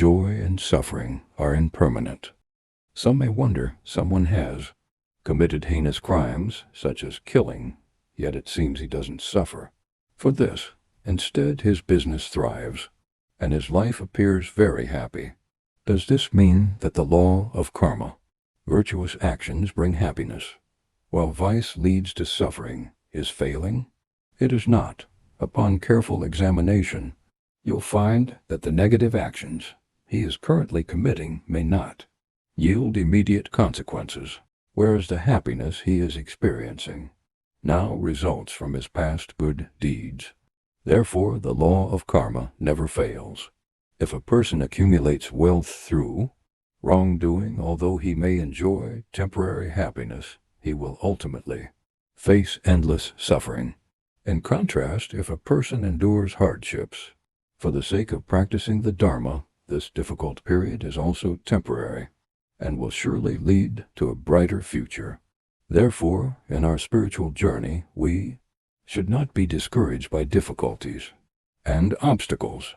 joy and suffering are impermanent. Some may wonder someone has committed heinous crimes, such as killing, yet it seems he doesn't suffer for this. Instead, his business thrives, and his life appears very happy. Does this mean that the law of karma, virtuous actions bring happiness, while vice leads to suffering, is failing? It is not. Upon careful examination, you'll find that the negative actions he is currently committing may not yield immediate consequences, whereas the happiness he is experiencing now results from his past good deeds. Therefore, the law of karma never fails. If a person accumulates wealth through wrongdoing, although he may enjoy temporary happiness, he will ultimately face endless suffering. In contrast, if a person endures hardships for the sake of practicing the Dharma, this difficult period is also temporary and will surely lead to a brighter future. Therefore, in our spiritual journey, we should not be discouraged by difficulties and obstacles,